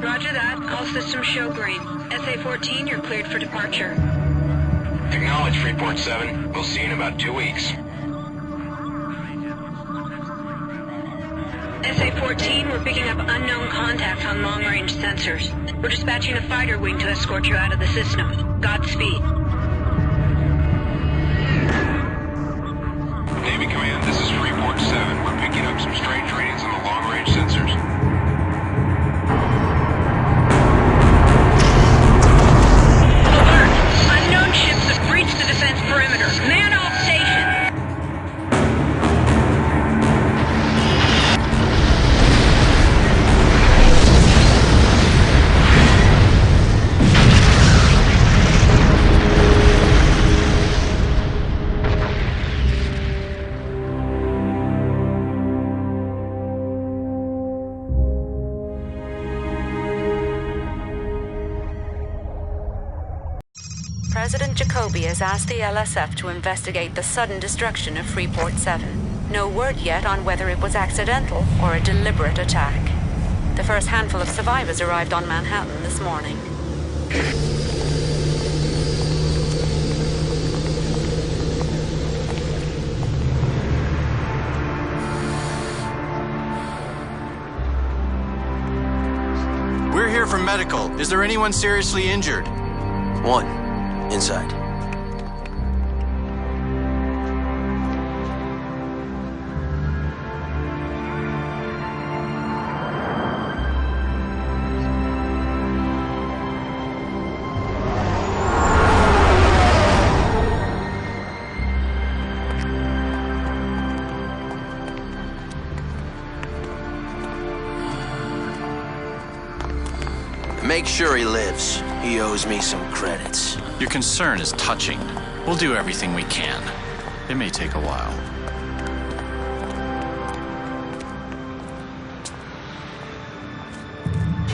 Roger that. All systems show green. SA-14, you're cleared for departure. Acknowledge, Freeport 7. We'll see you in about 2 weeks. SA-14, we're picking up unknown contacts on long-range sensors. We're dispatching a fighter wing to escort you out of the system. Godspeed. Navy Command, this is Freeport 7. We're picking up some strange readings on the long-range sensors. Alert! Unknown ships have breached the defense perimeter. Man off station! President Jacoby has asked the LSF to investigate the sudden destruction of Freeport 7. No word yet on whether it was accidental or a deliberate attack. The first handful of survivors arrived on Manhattan this morning. We're here for medical. Is there anyone seriously injured? One. Inside. Make sure he lives. He owes me some credits. Your concern is touching. We'll do everything we can. It may take a while.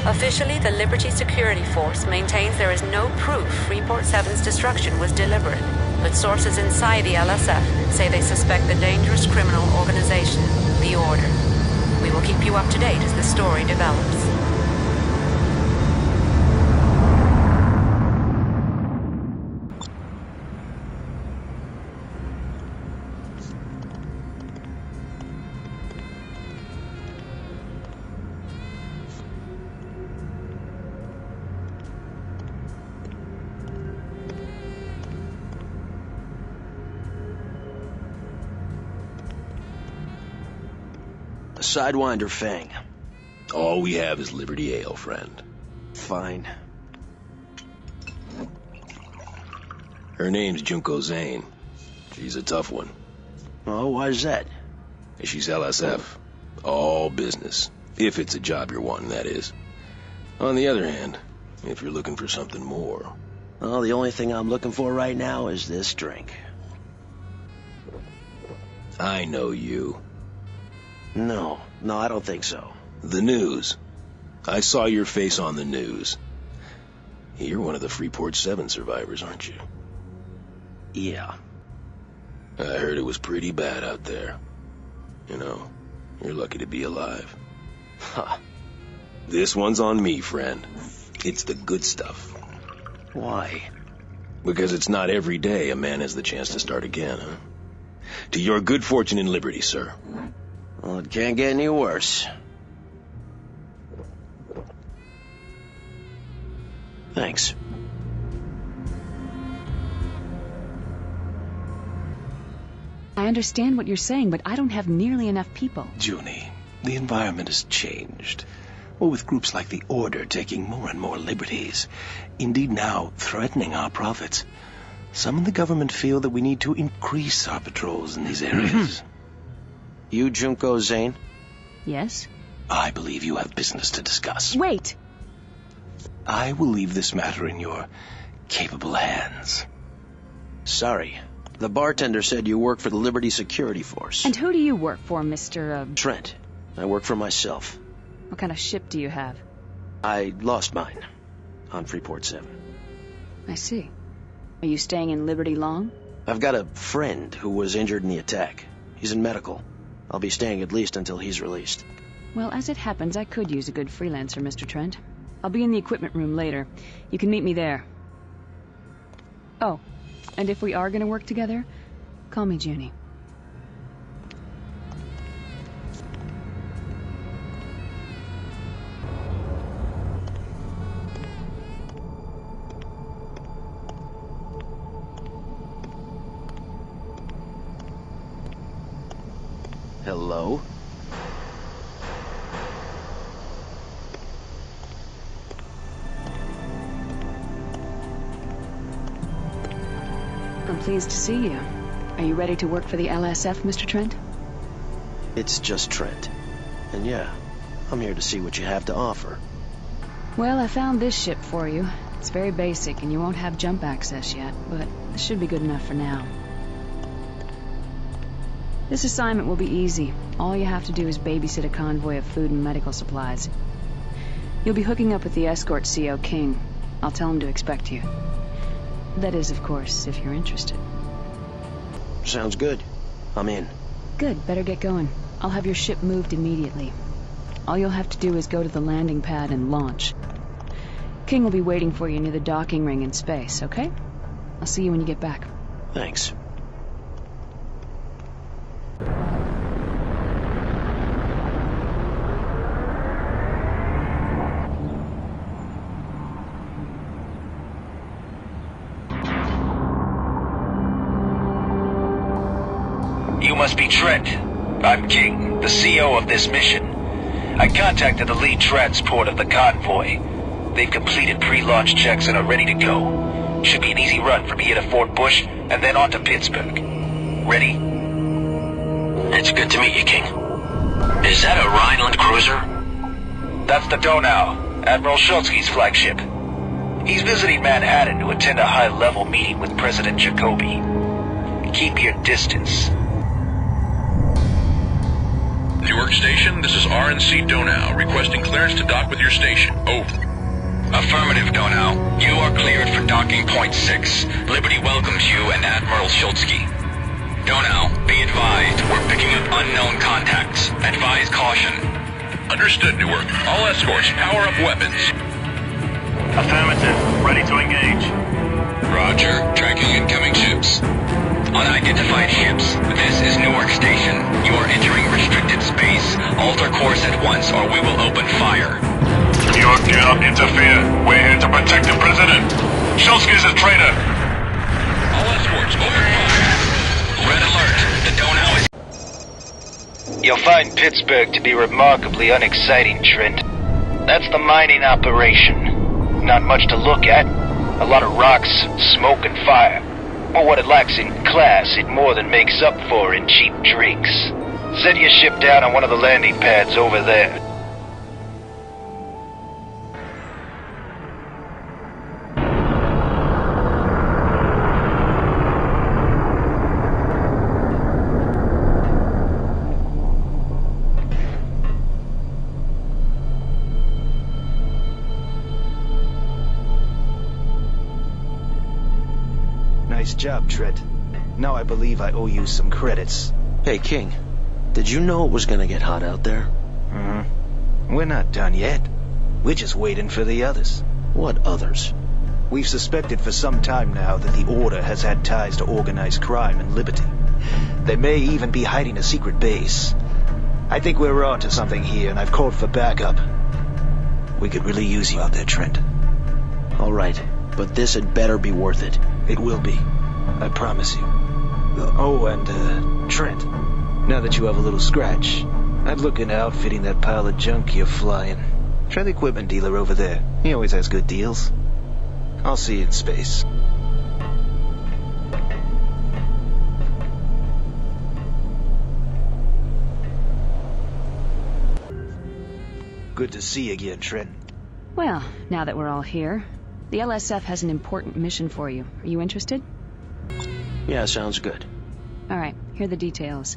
Officially, the Liberty Security Force maintains there is no proof Freeport 7's destruction was deliberate, but sources inside the LSF say they suspect the dangerous criminal organization, the Order. We will keep you up to date as the story develops. Sidewinder Fang. All we have is Liberty Ale, friend. Fine. Her name's Jun'Ko Zane. She's a tough one. Oh, why's that? She's LSF. All business. If it's a job you're wanting, that is. On the other hand, if you're looking for something more... Well, the only thing I'm looking for right now is this drink. I know you. No, I don't think so. The news. I saw your face on the news. You're one of the Freeport 7 survivors, aren't you? Yeah. I heard it was pretty bad out there. You know, you're lucky to be alive. Huh. This one's on me, friend. It's the good stuff. Why? Because it's not every day a man has the chance to start again, huh? To your good fortune and liberty, sir. Well, it can't get any worse. Thanks. I understand what you're saying, but I don't have nearly enough people. Junie, the environment has changed. Well, with groups like the Order taking more and more liberties, indeed now threatening our profits, some in the government feel that we need to increase our patrols in these areas. You Jun'Ko Zane? Yes? I believe you have business to discuss. Wait! I will leave this matter in your capable hands. Sorry. The bartender said you work for the Liberty Security Force. And who do you work for, Mr. Trent. I work for myself. What kind of ship do you have? I lost mine. On Freeport 7. I see. Are you staying in Liberty long? I've got a friend who was injured in the attack. He's in medical. I'll be staying at least until he's released. Well, as it happens, I could use a good freelancer, Mr. Trent. I'll be in the equipment room later. You can meet me there. Oh, and if we are gonna work together, call me Junie. Hello? I'm pleased to see you. Are you ready to work for the LSF, Mr. Trent? It's just Trent. And yeah, I'm here to see what you have to offer. Well, I found this ship for you. It's very basic, and you won't have jump access yet, but it should be good enough for now. This assignment will be easy. All you have to do is babysit a convoy of food and medical supplies. You'll be hooking up with the escort CO King. I'll tell him to expect you. That is, of course, if you're interested. Sounds good. I'm in. Good, better get going. I'll have your ship moved immediately. All you'll have to do is go to the landing pad and launch. King will be waiting for you near the docking ring in space, okay? I'll see you when you get back. Thanks. You must be Trent. I'm King, the CO of this mission. I contacted the lead transport of the convoy. They've completed pre-launch checks and are ready to go. Should be an easy run from here to Fort Bush and then on to Pittsburgh. Ready? It's good to meet you, King. Is that a Rhineland cruiser? That's the Donau, Admiral Schultzky's flagship. He's visiting Manhattan to attend a high-level meeting with President Jacoby. Keep your distance. Newark Station, this is RNC Donau, requesting clearance to dock with your station. Over. Affirmative, Donau. You are cleared for docking point 6. Liberty welcomes you and Admiral Schultzky. Donau, be advised, we're picking up unknown contacts. Advise caution. Understood, Newark. All escorts, power up weapons. Affirmative. Ready to engage. Roger. Tracking incoming ships. Unidentified ships. This is Newark Station. You are entering restricted space. Alter course at once or we will open fire. Newark, do not interfere. We're here to protect the President. Schultzky's a traitor. All escorts, open fire. Red alert. The Donau is... You'll find Pittsburgh to be remarkably unexciting, Trent. That's the mining operation. Not much to look at. A lot of rocks, smoke, and fire. But what it lacks in class, it more than makes up for in cheap drinks. Set your ship down on one of the landing pads over there. Nice job, Trent. Now I believe I owe you some credits. Hey, King. Did you know it was gonna get hot out there? We're not done yet. We're just waiting for the others. What others? We've suspected for some time now that the Order has had ties to organized crime and Liberty. They may even be hiding a secret base. I think we're onto something here, and I've called for backup. We could really use you out there, Trent. All right, but this had better be worth it. It will be. I promise you. Oh, and, Trent, now that you have a little scratch, I'd look into outfitting that pile of junk you're flying. Try the equipment dealer over there. He always has good deals. I'll see you in space. Good to see you again, Trent. Well, now that we're all here, the LSF has an important mission for you. Are you interested? Yeah, sounds good. Alright, here are the details.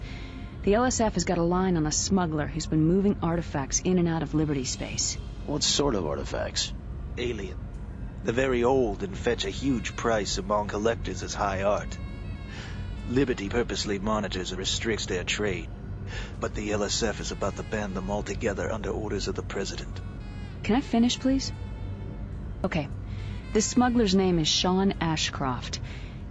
The LSF has got a line on a smuggler who's been moving artifacts in and out of Liberty space. What sort of artifacts? Alien. They're very old and fetch a huge price among collectors as high art. Liberty purposely monitors and restricts their trade. But the LSF is about to ban them altogether under orders of the President. Can I finish, please? Okay. This smuggler's name is Sean Ashcroft.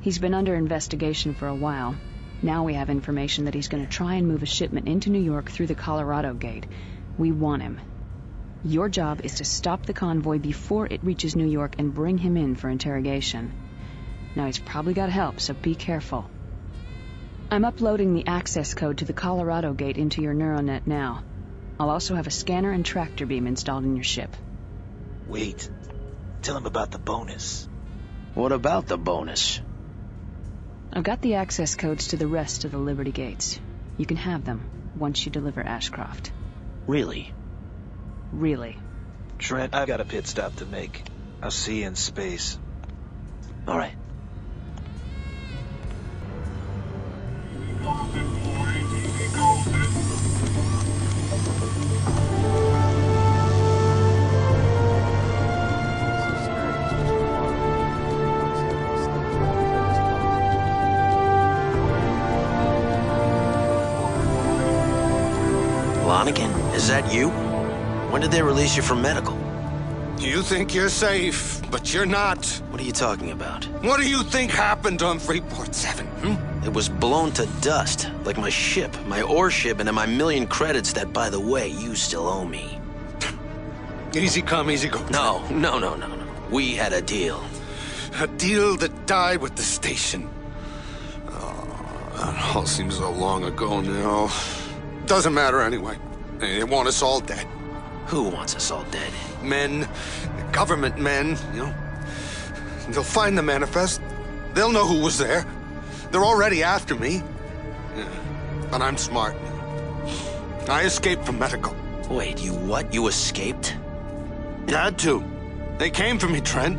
He's been under investigation for a while. Now we have information that he's going to try and move a shipment into New York through the Colorado Gate. We want him. Your job is to stop the convoy before it reaches New York and bring him in for interrogation. Now he's probably got help, so be careful. I'm uploading the access code to the Colorado Gate into your neuronet now. I'll also have a scanner and tractor beam installed in your ship. Wait. Tell him about the bonus. What about the bonus? I've got the access codes to the rest of the Liberty Gates. You can have them once you deliver Ashcroft. Really? Really. Trent, I've got a pit stop to make. I'll see you in space. All right. Lonigan, is that you? When did they release you from medical? You think you're safe, but you're not. What are you talking about? What do you think happened on Freeport 7, It was blown to dust, like my ship, my ore shipment, and my million credits that, by the way, you still owe me. Easy come, easy go. No. We had a deal. A deal that died with the station. Oh, that all seems so long ago now. Doesn't matter anyway. They want us all dead. Who wants us all dead? Men, government men, you know. They'll find the manifest. They'll know who was there. They're already after me. Yeah. But I'm smart. I escaped from medical. Wait, you what? You escaped? Had to. They came for me, Trent.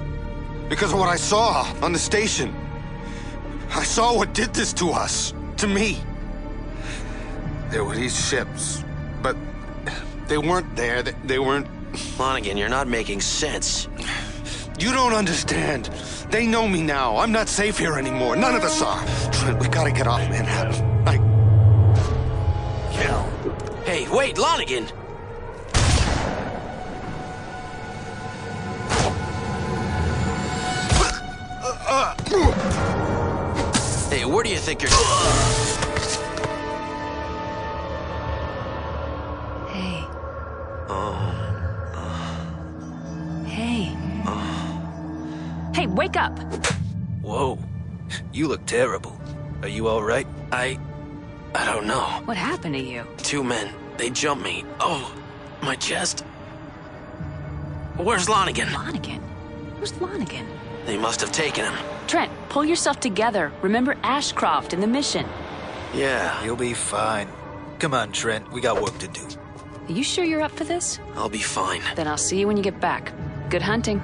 Because of what I saw on the station. I saw what did this to us. To me. There were these ships. But they weren't there. They weren't... Lonigan, you're not making sense. You don't understand. They know me now. I'm not safe here anymore. None of us are. Trent, we gotta get off Manhattan. Hey, wait, Lonigan! Hey, where do you think you're... Hey. Hey. Hey, wake up! Whoa. You look terrible. Are you all right? I don't know. What happened to you? 2 men. They jumped me. Oh, my chest. Where's Lonigan? Lonigan? Who's Lonigan? They must have taken him. Trent, pull yourself together. Remember Ashcroft and the mission. Yeah. You'll be fine. Come on, Trent. We got work to do. Are you sure you're up for this? I'll be fine. Then I'll see you when you get back. Good hunting.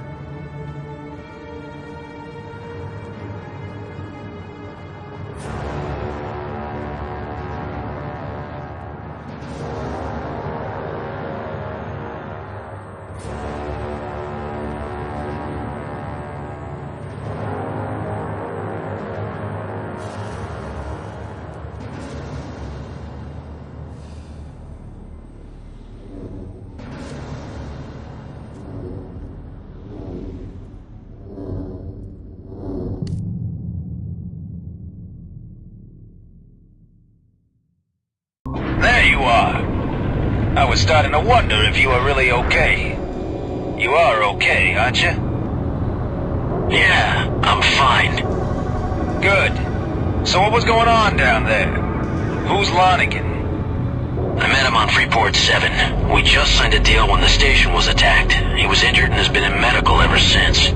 There you are. I was starting to wonder if you were really okay. You are okay, aren't you? Yeah, I'm fine. Good. So what was going on down there? Who's Lonigan? I met him on Freeport 7. We just signed a deal when the station was attacked. He was injured and has been in medical ever since.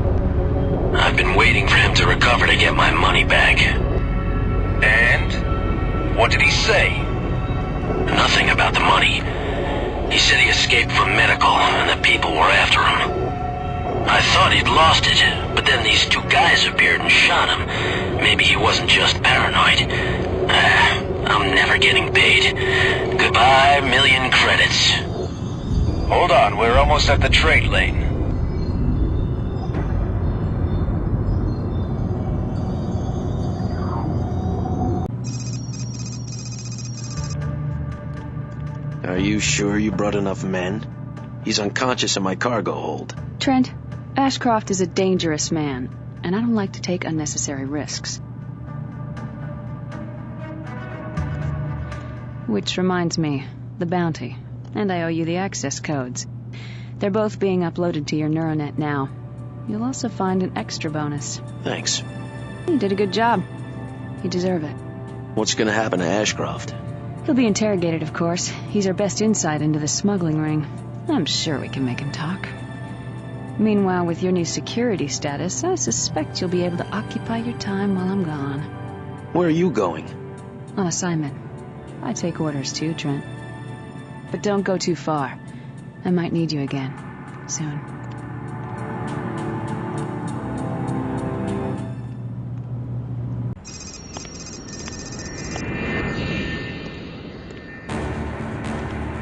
I've been waiting for him to recover to get my money back. And? What did he say? Nothing about the money. He said he escaped from medical and the people were after him. I thought he'd lost it, but then these 2 guys appeared and shot him. Maybe he wasn't just paranoid. I'm never getting paid. Goodbye, million credits. Hold on, we're almost at the trade lane. Are you sure you brought enough men? He's unconscious in my cargo hold. Trent, Ashcroft is a dangerous man, and I don't like to take unnecessary risks. Which reminds me, the bounty. And I owe you the access codes. They're both being uploaded to your neuronet now. You'll also find an extra bonus. Thanks. You did a good job. You deserve it. What's gonna happen to Ashcroft? He'll be interrogated, of course. He's our best insight into the smuggling ring. I'm sure we can make him talk. Meanwhile, with your new security status, I suspect you'll be able to occupy your time while I'm gone. Where are you going? On assignment. I take orders too, Trent. But don't go too far. I might need you again. Soon.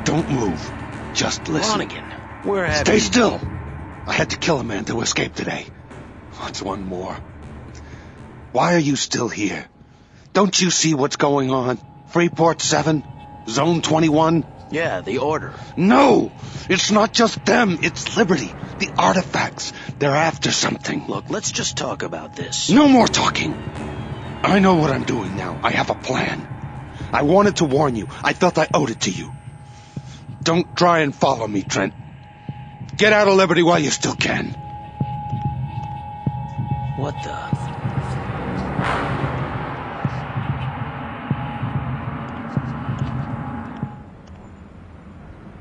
Don't move. Just listen. Lonigan, where have Stay you... still! I had to kill a man to escape today. What's one more? Why are you still here? Don't you see what's going on? Freeport 7? Zone 21? Yeah, the Order. No! It's not just them, it's Liberty. The artifacts. They're after something. Look, let's just talk about this. No more talking! I know what I'm doing now. I have a plan. I wanted to warn you. I felt I owed it to you. Don't try and follow me, Trent. Get out of Liberty while you still can. What the...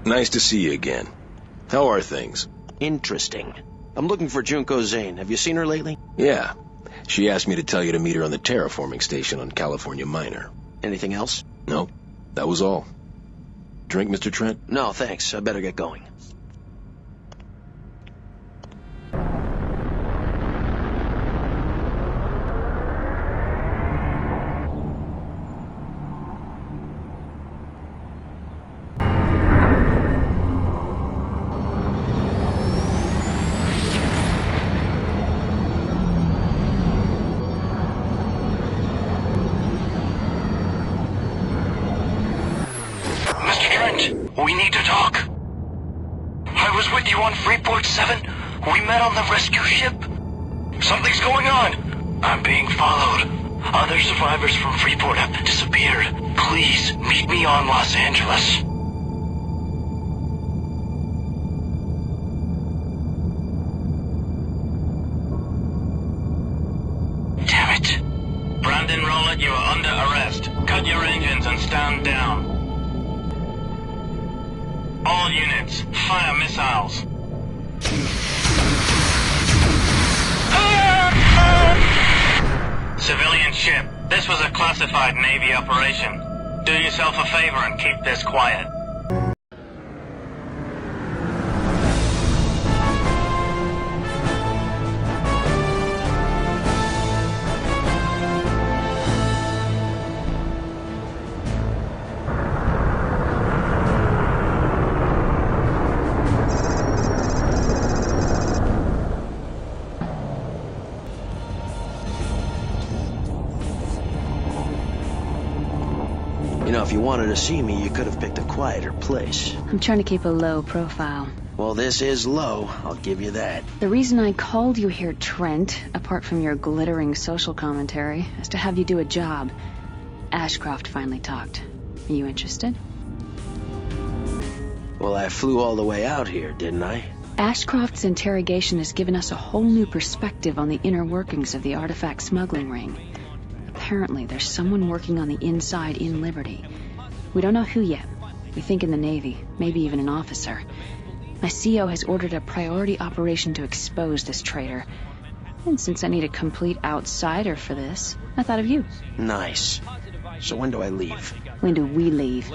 Nice to see you again. How are things? Interesting. I'm looking for Jun'Ko Zane. Have you seen her lately? Yeah. She asked me to tell you to meet her on the terraforming station on California Minor. Anything else? No, that was all. Drink, Mr. Trent? No, thanks. I better get going. We need to talk. I was with you on Freeport 7. We met on the rescue ship. Something's going on. I'm being followed. Other survivors from Freeport have disappeared. Please, meet me on Los Angeles. Damn it. Brandon Rowlett, you are under arrest. Cut your engines and stand down. All units, fire missiles. Civilian ship, this was a classified Navy operation. Do yourself a favor and keep this quiet. You know, if you wanted to see me, you could have picked a quieter place. I'm trying to keep a low profile. Well, this is low, I'll give you that. The reason I called you here, Trent, apart from your glittering social commentary, is to have you do a job. Ashcroft finally talked. Are you interested? Well, I flew all the way out here, didn't I? Ashcroft's interrogation has given us a whole new perspective on the inner workings of the artifact smuggling ring. Apparently, there's someone working on the inside in Liberty. We don't know who yet. We think in the Navy, maybe even an officer. My CO has ordered a priority operation to expose this traitor. And since I need a complete outsider for this, I thought of you. Nice. So when do I leave? When do we leave?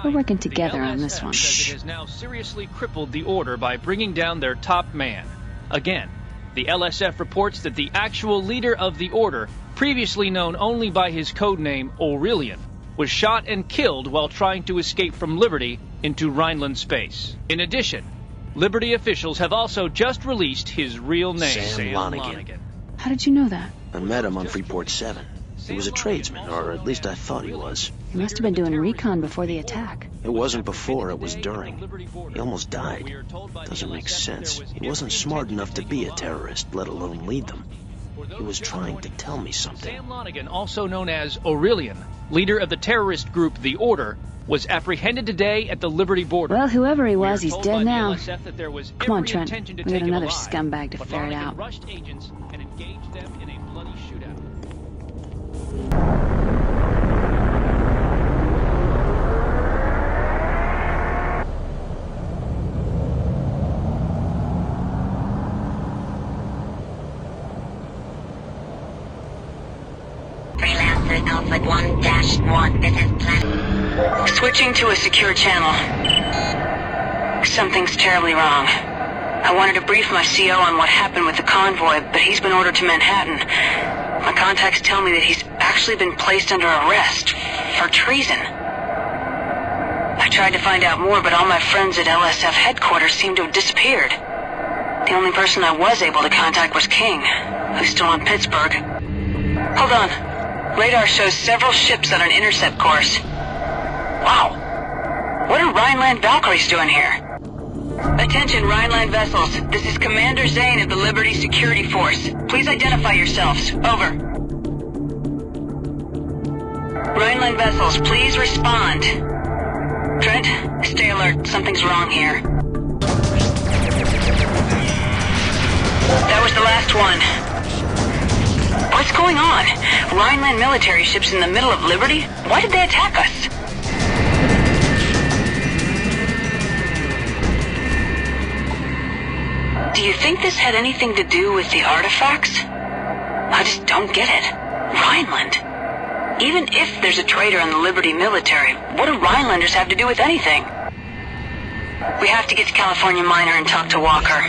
We're working together on this one. Shh. It has now seriously crippled the Order by bringing down their top man. Again, the LSF reports that the actual leader of the Order, previously known only by his codename Aurelian, was shot and killed while trying to escape from Liberty into Rhineland space. In addition, Liberty officials have also just released his real name, Sam Lonigan. How did you know that? I met him on Freeport 7. He was a tradesman, or at least I thought he was. He must have been doing recon before the attack. It wasn't before, it was during. He almost died. Doesn't make sense. He wasn't smart enough to be a terrorist, let alone lead them. He was trying to tell me something. Sam Lonigan, also known as Aurelian, leader of the terrorist group The Order, was apprehended today at the Liberty border. Well, whoever he was, he's dead now. Come Come on, Trent. We got another scumbag to ferret out. Rushed agents and engaged them in a bloody shootout. Freelancer Alpha 1-1, this is plan. Switching to a secure channel. Something's terribly wrong. I wanted to brief my CO on what happened with the convoy, but he's been ordered to Manhattan. My contacts tell me that he's actually been placed under arrest for treason. I tried to find out more, but all my friends at LSF headquarters seem to have disappeared. The only person I was able to contact was King, who's still in Pittsburgh. Hold on. Radar shows several ships on an intercept course. Wow. What are Rhineland Valkyries doing here? Attention, Rhineland vessels. This is Commander Zane of the Liberty Security Force. Please identify yourselves. Over. Rhineland vessels, please respond. Trent, stay alert. Something's wrong here. That was the last one. What's going on? Rhineland military ships in the middle of Liberty? Why did they attack us? Do you think this had anything to do with the artifacts? I just don't get it. Rhineland. Even if there's a traitor in the Liberty military, what do Rhinelanders have to do with anything? We have to get to California Minor and talk to Walker.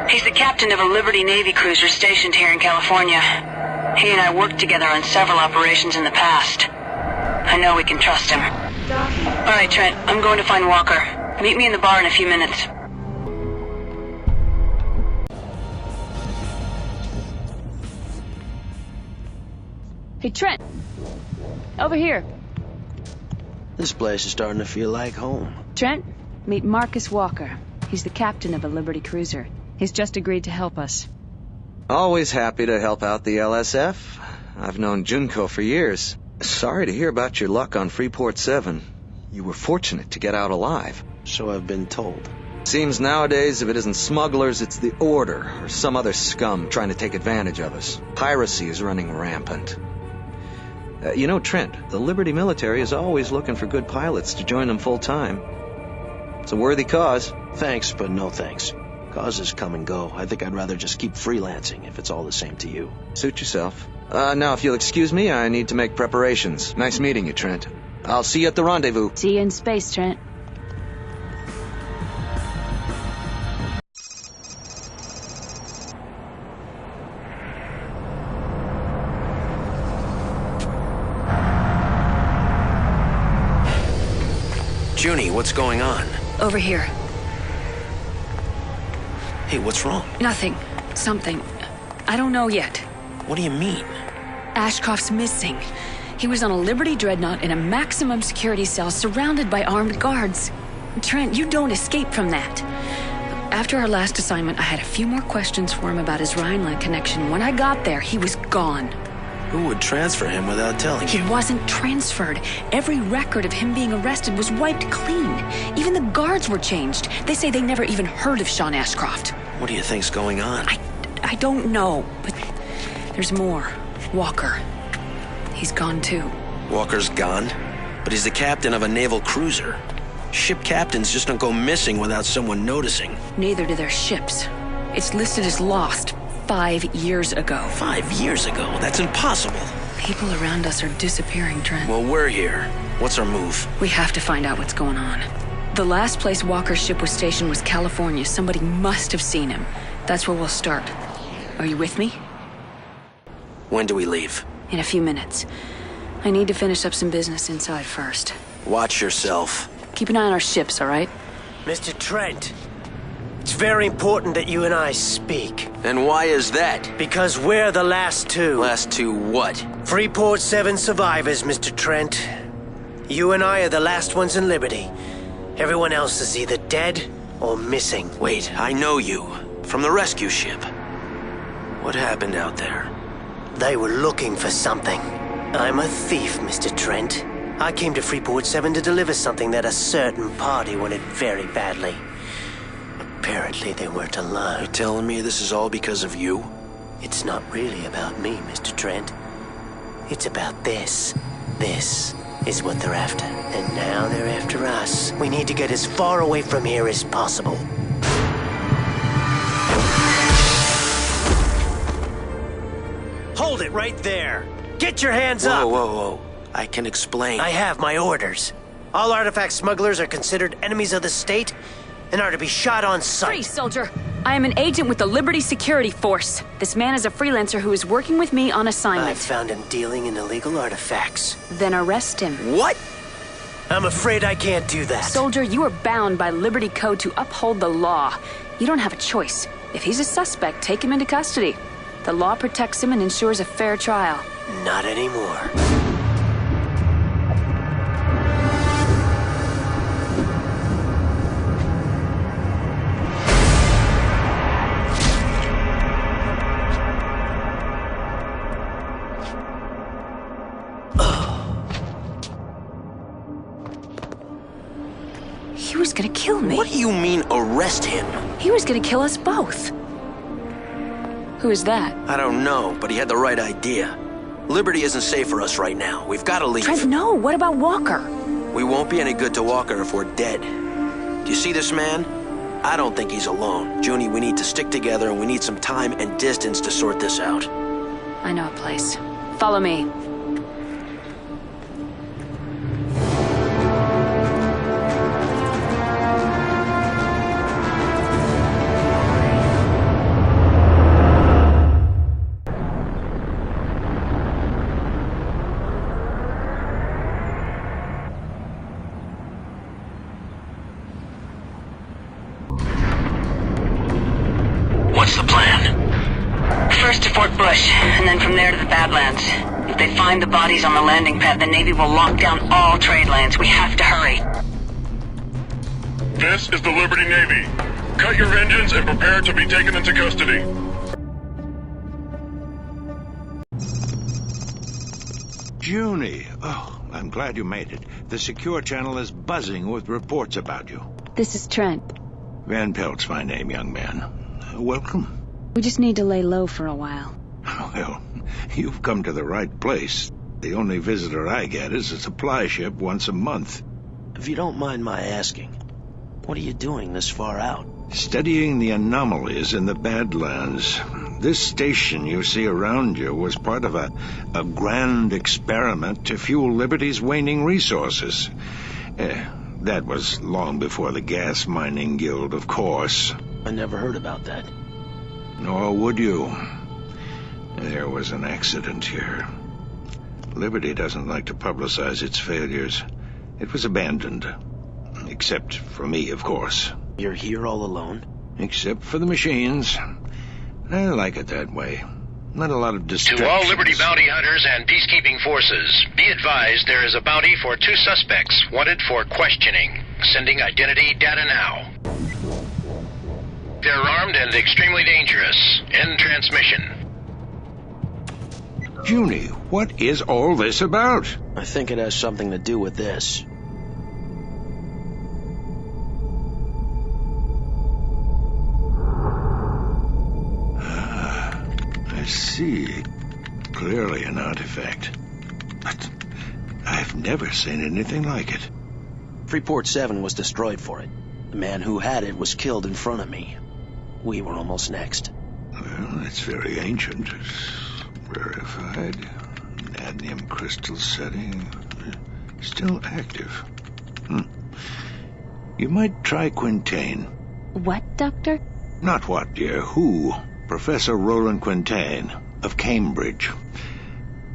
He's the captain of a Liberty Navy cruiser stationed here in California. He and I worked together on several operations in the past. I know we can trust him. All right, Trent, I'm going to find Walker. Meet me in the bar in a few minutes. Hey, Trent! Over here. This place is starting to feel like home. Trent, meet Marcus Walker. He's the captain of a Liberty cruiser. He's just agreed to help us. Always happy to help out the LSF. I've known Jun'Ko for years. Sorry to hear about your luck on Freeport 7. You were fortunate to get out alive. So I've been told. Seems nowadays if it isn't smugglers, it's the Order, or some other scum trying to take advantage of us. Piracy is running rampant. You know, Trent, the Liberty military is always looking for good pilots to join them full-time. It's a worthy cause. Thanks, but no thanks. Causes come and go. I think I'd rather just keep freelancing if it's all the same to you. Suit yourself. Now, if you'll excuse me, I need to make preparations. Nice meeting you, Trent. I'll see you at the rendezvous. See you in space, Trent. Junie, what's going on? Over here. Hey, what's wrong? Nothing. Something. I don't know yet. What do you mean? Ashcroft's missing. He was on a Liberty dreadnought in a maximum security cell surrounded by armed guards. Trent, you don't escape from that. After our last assignment, I had a few more questions for him about his Rhineland connection. When I got there, he was gone. Who would transfer him without telling you? He wasn't transferred. Every record of him being arrested was wiped clean. Even the guards were changed. They say they never even heard of Sean Ashcroft. What do you think's going on? I don't know, but there's more. Walker. He's gone too. Walker's gone? But he's the captain of a naval cruiser. Ship captains just don't go missing without someone noticing. Neither do their ships. It's listed as lost 5 years ago. 5 years ago? That's impossible. People around us are disappearing, Trent. Well, we're here. What's our move? We have to find out what's going on. The last place Walker's ship was stationed was California. Somebody must have seen him. That's where we'll start. Are you with me? When do we leave? In a few minutes. I need to finish up some business inside first. Watch yourself. Keep an eye on our ships, all right? Mr. Trent, it's very important that you and I speak. And why is that? Because we're the last two. Last two what? Freeport 7 survivors, Mr. Trent. You and I are the last ones in Liberty. Everyone else is either dead or missing. Wait, I know you. From the rescue ship. What happened out there? They were looking for something. I'm a thief, Mr. Trent. I came to Freeport 7 to deliver something that a certain party wanted very badly. Apparently they weren't alone. You're telling me this is all because of you? It's not really about me, Mr. Trent. It's about this. This is what they're after. And now they're after us. We need to get as far away from here as possible. Hold it right there! Get your hands up! Whoa, whoa, whoa. I can explain. I have my orders. All artifact smugglers are considered enemies of the state and are to be shot on sight. Freeze, soldier! I am an agent with the Liberty Security Force. This man is a freelancer who is working with me on assignment. I found him dealing in illegal artifacts. Then arrest him. What? I'm afraid I can't do that. Soldier, you are bound by Liberty Code to uphold the law. You don't have a choice. If he's a suspect, take him into custody. The law protects him and ensures a fair trial. Not anymore. He was gonna kill me. What do you mean, arrest him? He was gonna kill us both. Who is that? I don't know, but he had the right idea. Liberty isn't safe for us right now. We've got to leave. Trent, no. What about Walker? We won't be any good to Walker if we're dead. Do you see this man? I don't think he's alone. Junie, we need to stick together and we need some time and distance to sort this out. I know a place. Follow me. What's the plan? First to Fort Bush, and then from there to the Badlands. If they find the bodies on the landing pad, the Navy will lock down all trade lanes. We have to hurry. This is the Liberty Navy. Cut your engines and prepare to be taken into custody. Junie, oh, I'm glad you made it. The secure channel is buzzing with reports about you. This is Trent. Van Pelt's my name, young man. Welcome. We just need to lay low for a while. Well, you've come to the right place. The only visitor I get is a supply ship once a month. If you don't mind my asking, what are you doing this far out? Studying the anomalies in the Badlands. This station you see around you was part of a grand experiment to fuel Liberty's waning resources. That was long before the Gas Mining Guild, of course. I never heard about that. Nor would you. There was an accident here. Liberty doesn't like to publicize its failures. It was abandoned. Except for me, of course. You're here all alone? Except for the machines. I like it that way. Not a lot of distractions. To all Liberty bounty hunters and peacekeeping forces, be advised there is a bounty for 2 suspects wanted for questioning. Sending identity data now. They're armed and extremely dangerous. End transmission. Junie, what is all this about? I think it has something to do with this. I see. Clearly an artifact. But I've never seen anything like it. Freeport 7 was destroyed for it. The man who had it was killed in front of me. We were almost next. Well, it's very ancient. It's rarefied. Cadmium crystal setting. Still active. You might try Quintain. What, Doctor? Not what, dear. Who? Professor Roland Quintain of Cambridge.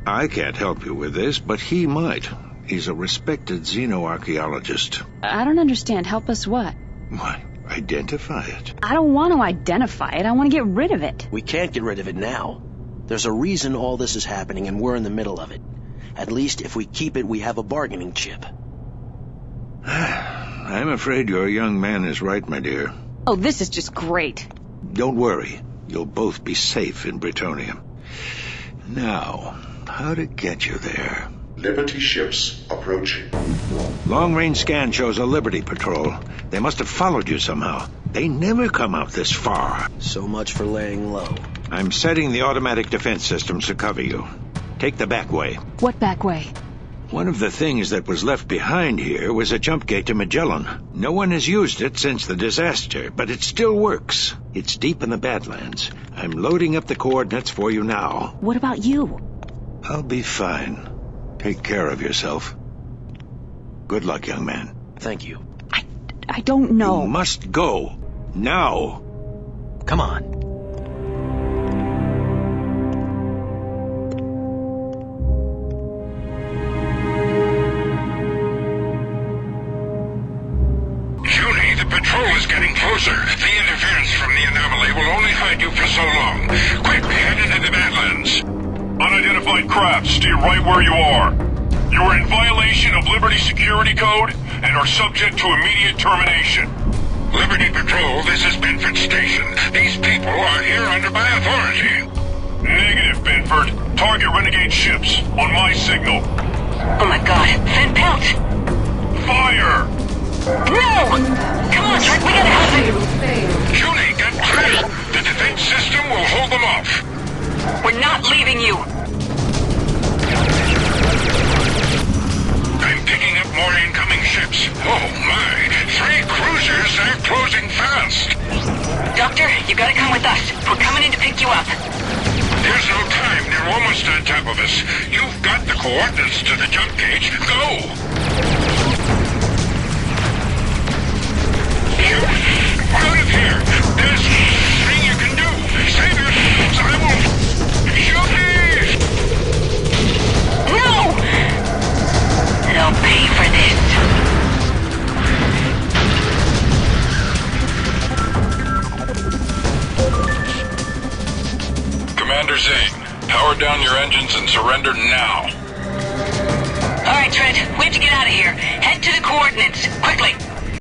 I can't help you with this, but he might. He's a respected xenoarchaeologist. I don't understand. Help us what? What? Identify it. I don't want to identify it. I want to get rid of it. We can't get rid of it now. There's a reason all this is happening, and we're in the middle of it. At least if we keep it, we have a bargaining chip. I'm afraid your young man is right, my dear. Oh, this is just great. Don't worry. You'll both be safe in Britonium. Now, how to get you there? Liberty ships approaching. Long-range scan shows a Liberty patrol. They must have followed you somehow. They never come out this far. So much for laying low. I'm setting the automatic defense systems to cover you. Take the back way. What back way? One of the things that was left behind here was a jump gate to Magellan. No one has used it since the disaster, but it still works. It's deep in the Badlands. I'm loading up the coordinates for you now. What about you? I'll be fine. Take care of yourself. Good luck, young man. Thank you. I don't know. You must go. Now. Come on. Junie, the patrol is getting closer. The interference from the anomaly will only hide you for so long. Quick, head into the Badlands. Unidentified craft, stay right where you are. You are in violation of Liberty Security Code and are subject to immediate termination. Liberty Patrol, this is Benford Station. These people are here under my authority. Negative, Benford. Target renegade ships on my signal. Oh my god, Finn Pelt! Fire! No! Come on, Trent, we gotta help him! Junie, get ready! The defense system will hold them off. We're not leaving you! I'm picking up more incoming ships. Oh my! 3 cruisers, they're closing fast! Doctor, you gotta come with us. We're coming in to pick you up. There's no time. They're almost on top of us. You've got the coordinates to the jump gauge. Go! Out of here! There's nothing you can do! Save yourselves! I will... Shoot me! No! They'll pay for this. Commander Zane, power down your engines and surrender now. All right, Trent, we have to get out of here. Head to the coordinates, quickly.